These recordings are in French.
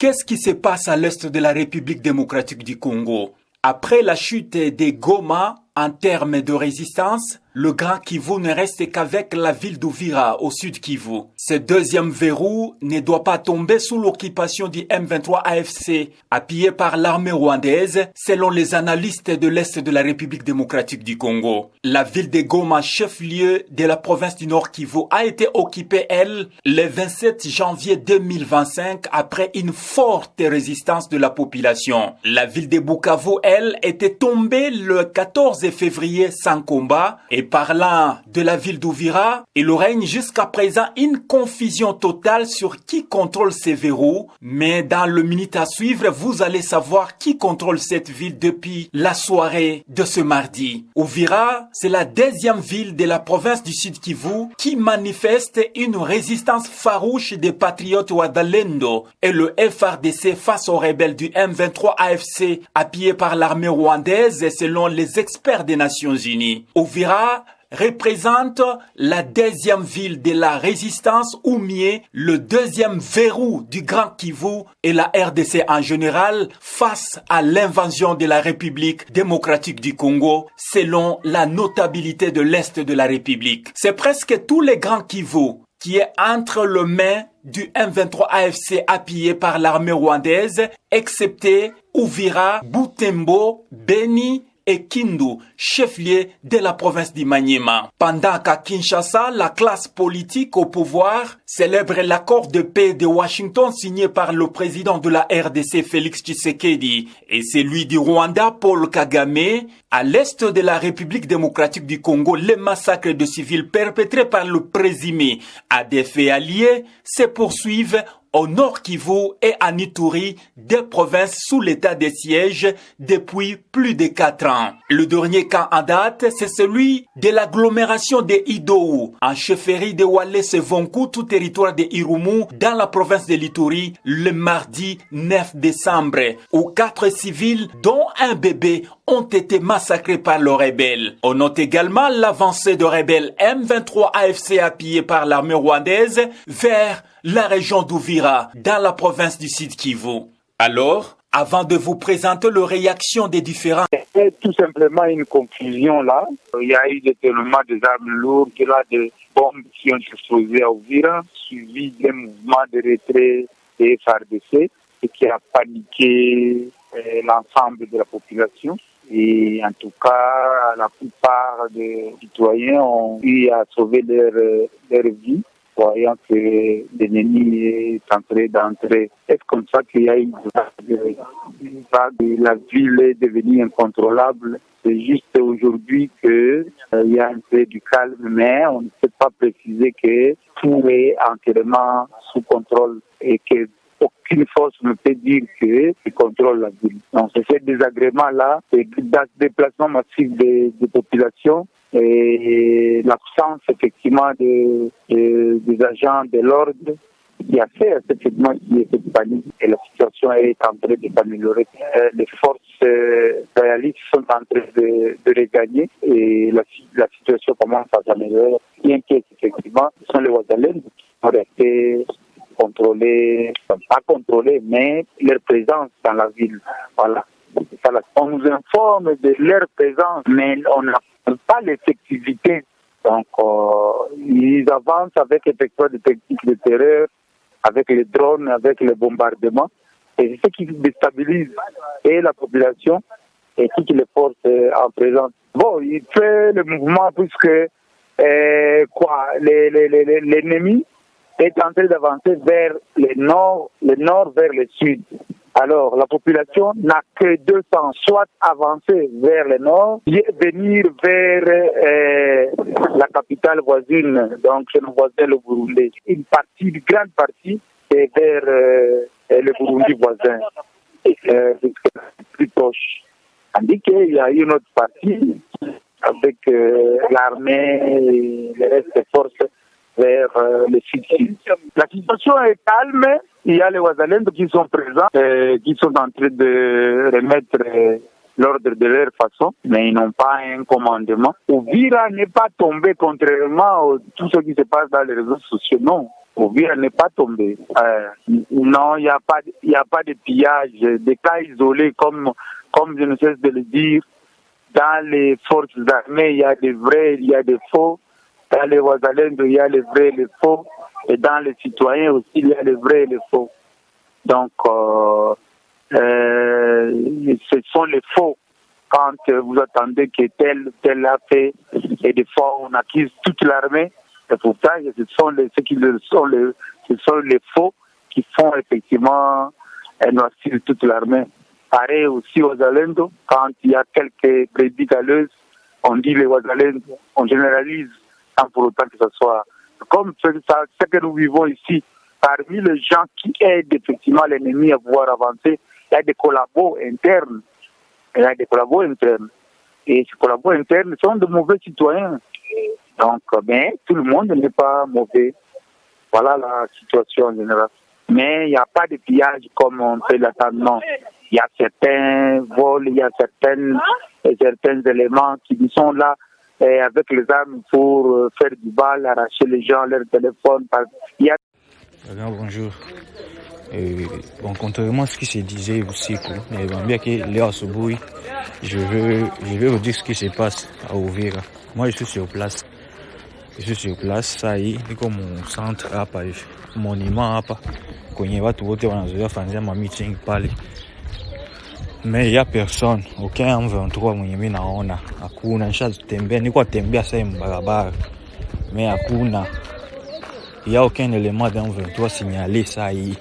Qu'est-ce qui se passe à l'est de la République démocratique du Congo? Après la chute des Goma, en termes de résistance, le Grand Kivu ne reste qu'avec la ville d'Uvira au sud Kivu. Ce deuxième verrou ne doit pas tomber sous l'occupation du M23 AFC, appuyé par l'armée rwandaise, selon les analystes de l'Est de la République démocratique du Congo. La ville de Goma, chef-lieu de la province du Nord Kivu, a été occupée, elle, le 27 janvier 2025 après une forte résistance de la population. La ville de Bukavu, elle, était tombée le 14 février sans combat. Et parlant de la ville d'Uvira, il règne jusqu'à présent une confusion totale sur qui contrôle ces verrous. Mais dans le minute à suivre, vous allez savoir qui contrôle cette ville depuis la soirée de ce mardi. Uvira, c'est la deuxième ville de la province du Sud Kivu qui manifeste une résistance farouche des patriotes Wazalendo et le FARDC face aux rebelles du M23 AFC appuyés par l'armée rwandaise selon les experts des Nations Unies. Uvira représente la deuxième ville de la résistance ou mieux le deuxième verrou du Grand Kivu et la RDC en général face à l'invasion de la République démocratique du Congo selon la notabilité de l'Est de la République. C'est presque tout le Grand Kivu qui est entre les mains du M23 AFC appuyé par l'armée rwandaise, excepté Uvira, Butembo, Beni et Kindu, chef-lieu de la province du Maniema. Pendant qu'à Kinshasa, la classe politique au pouvoir célèbre l'accord de paix de Washington signé par le président de la RDC Félix Tshisekedi et celui du Rwanda Paul Kagame, à l'est de la République démocratique du Congo, les massacres de civils perpétrés par le présumé ADF et alliés se poursuivent au Nord Kivu et à Ituri, deux provinces sous l'état de siège depuis plus de 4 ans. Le dernier cas en date, c'est celui de l'agglomération de Idou, en chefferie de Walese-Vonku, tout territoire de Irumu, dans la province de l'Ituri, le mardi 9 décembre, où 4 civils, dont un bébé, ont été massacrés par les rebelles. On note également l'avancée de rebelles M23 AFC appuyés par l'armée rwandaise vers la région d'Uvira, dans la province du Sud Kivu. Alors, avant de vous présenter les réactions des différents... C'est tout simplement une confusion là. Il y a eu des détournements des armes lourdes, des bombes qui ont explosé à Uvira, suivi d'un mouvement de retrait des FARDC et qui a paniqué l'ensemble de la population. Et en tout cas, la plupart des citoyens ont eu à sauver leur vie, voyant que l'ennemi est en train d'entrer. C'est comme ça qu'il y a une vague. La ville est devenue incontrôlable. C'est juste aujourd'hui qu'il y a un peu du calme, mais on ne peut pas préciser que tout est entièrement sous contrôle et que aucune force ne peut dire qu'il contrôle la ville. Donc, c'est ce désagrément-là, c'est le déplacement massif des populations et l'absence, effectivement, des agents de l'ordre qui a fait, effectivement, qu'il y ait cette panique et la situation est en train de s'améliorer. Les forces réalistes sont en train de regagner et la situation commence à s'améliorer. Bien qu'effectivement, ce sont les Wazalendo qui sont restés contrôler, pas contrôler, mais leur présence dans la ville. Voilà. On nous informe de leur présence, mais on n'a pas l'effectivité. Donc, ils avancent avec effectivement des techniques de terreur, avec les drones, avec les bombardements. Et c'est ce qui déstabilise et la population et toutes les forces en présence. Bon, il fait le mouvement puisque l'ennemi est en train d'avancer vers le nord vers le sud. Alors, la population n'a que 2 temps, soit avancer vers le nord, venir vers la capitale voisine, donc chez nos voisins le Burundi. Une grande partie, est vers le Burundi voisin, plus proche. Tandis qu'il y a une autre partie avec l'armée et le reste des forces vers le sud. La situation est calme. Il y a les Wazalendo qui sont présents, qui sont en train de remettre l'ordre de leur façon, mais ils n'ont pas un commandement. Uvira n'est pas tombé contrairement à tout ce qui se passe dans les réseaux sociaux. Non, Ouvira n'est pas tombé. Non, il n'y a pas de pillage. Des cas isolés, comme je ne cesse de le dire, dans les forces armées, il y a des vrais, il y a des faux. Dans les Ouazalendo, il y a les vrais et les faux. Et dans les citoyens aussi, il y a les vrais et les faux. Donc, ce sont les faux. Quand vous attendez que tel a fait, et des fois on accuse toute l'armée, et pourtant ce sont les faux qui font effectivement noircir toute l'armée. Pareil aussi aux Ouazalendo, quand il y a quelques brebis galeuses, on dit les Ouazalendo, on généralise sans pour autant que ce soit comme ce que nous vivons ici. Parmi les gens qui aident effectivement l'ennemi à pouvoir avancer, il y a des collabos internes. Et ces collabos internes sont de mauvais citoyens. Donc, tout le monde n'est pas mauvais. Voilà la situation en général. Mais il n'y a pas de pillage comme on peut l'attendre. Non. Il y a certains vols, il y a certains éléments qui sont là avec les armes pour faire du bal, arracher les gens, leur téléphone. Bonjour. Contrairement à ce qui se disait aussi, bien que Léa Soboui, je vais vous dire ce qui se passe à Uvira. Moi, je suis sur place. Ça y est, comme mon centre, mon imam, quand il va tout voter, on a fait un meeting, parler. Mais il n'y a personne, aucun M23 mwenye naona, hakuna. Nishatembea, niko tembea sasa barabara, mais hakuna. Il n'y a aucun élément d'un M23 signalé ça y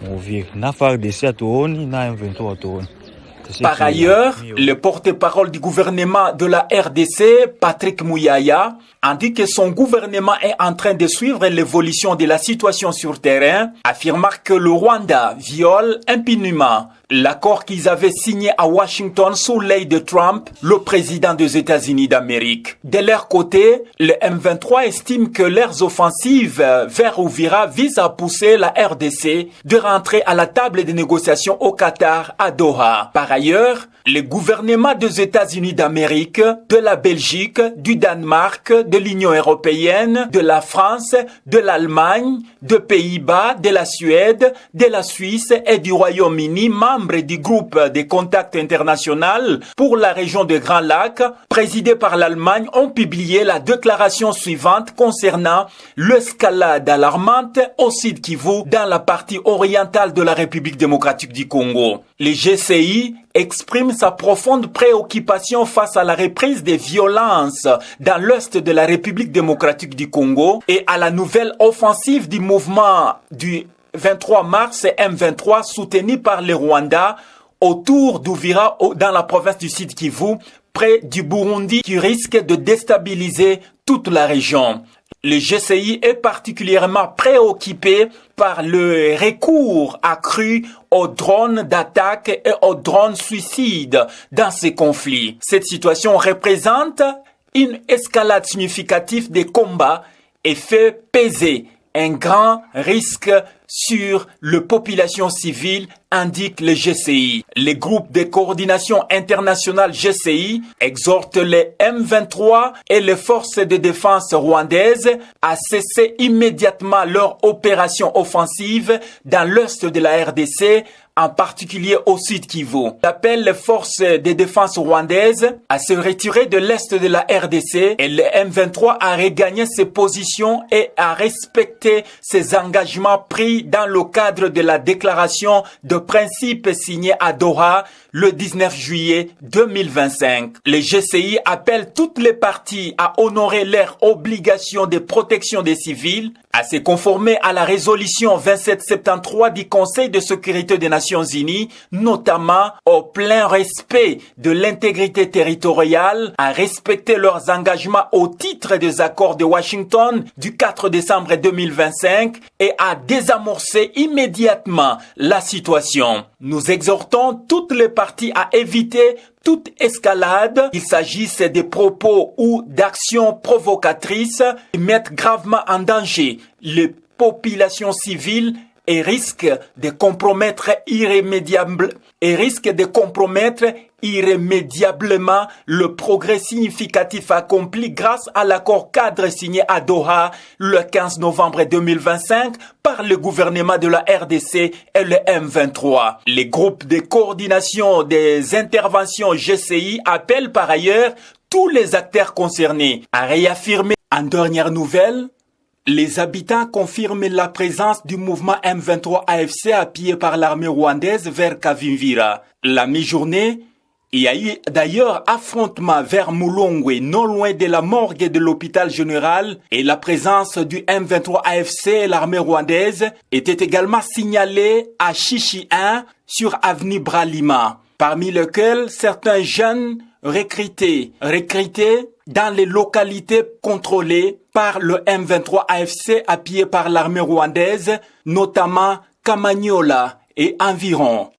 Uvira. Na FARDC atuoni, na M23 atuoni. Par ailleurs, le porte-parole du gouvernement de la RDC, Patrick Mouyaya, a dit que son gouvernement est en train de suivre l'évolution de la situation sur terrain, affirmant que le Rwanda viole impunément l'accord qu'ils avaient signé à Washington sous l'œil de Trump, le président des États-Unis d'Amérique. De leur côté, le M23 estime que leurs offensives vers Uvira visent à pousser la RDC de rentrer à la table des négociations au Qatar, à Doha. Par ailleurs, les gouvernements des États-Unis d'Amérique, de la Belgique, du Danemark, de l'Union européenne, de la France, de l'Allemagne, de Pays-Bas, de la Suède, de la Suisse et du Royaume-Uni, membres du groupe des contacts internationaux pour la région des Grands Lacs, présidé par l'Allemagne, ont publié la déclaration suivante concernant l'escalade alarmante au Sud Kivu dans la partie orientale de la République démocratique du Congo. Les GCI exprime sa profonde préoccupation face à la reprise des violences dans l'est de la République démocratique du Congo et à la nouvelle offensive du mouvement du 23 mars M23 soutenu par le Rwanda autour d'Uvira dans la province du Sud Kivu, près du Burundi, qui risque de déstabiliser toute la région. Le GCI est particulièrement préoccupé par le recours accru aux drones d'attaque et aux drones suicides dans ces conflits. Cette situation représente une escalade significative des combats et fait peser un grand risque sur la population civile, indique le GCI. Les groupes de coordination internationale GCI exhortent les M23 et les forces de défense rwandaises à cesser immédiatement leur opération offensive dans l'est de la RDC, en particulier au Sud Kivu. Appelle les forces de défense rwandaises à se retirer de l'est de la RDC et le M23 à regagner ses positions et à respecter ses engagements pris dans le cadre de la déclaration de principe signée à Doha le 19 juillet 2025. Le GCI appelle toutes les parties à honorer leurs obligations de protection des civils, à se conformer à la résolution 2773 du Conseil de sécurité des Nations Unies, notamment au plein respect de l'intégrité territoriale, à respecter leurs engagements au titre des accords de Washington du 4 décembre 2025 et à désamorcer immédiatement la situation. Nous exhortons toutes les parties à éviter toute escalade, qu'il s'agisse de propos ou d'actions provocatrices qui mettent gravement en danger les populations civiles et risque de compromettre irrémédiablement le progrès significatif accompli grâce à l'accord cadre signé à Doha le 15 novembre 2025 par le gouvernement de la RDC et le M23. Les groupes de coordination des interventions GCI appellent par ailleurs tous les acteurs concernés à réaffirmer. En dernière nouvelle, les habitants confirment la présence du mouvement M23 AFC appuyé par l'armée rwandaise vers Kavimvira. La mi-journée, il y a eu d'ailleurs affrontement vers Mulongwe, non loin de la morgue de l'hôpital général, et la présence du M23 AFC et l'armée rwandaise était également signalée à Chichi 1 sur avenue Bralima, parmi lesquels certains jeunes recrutés dans les localités contrôlées par le M23 AFC appuyé par l'armée rwandaise, notamment Kamanyola et environ.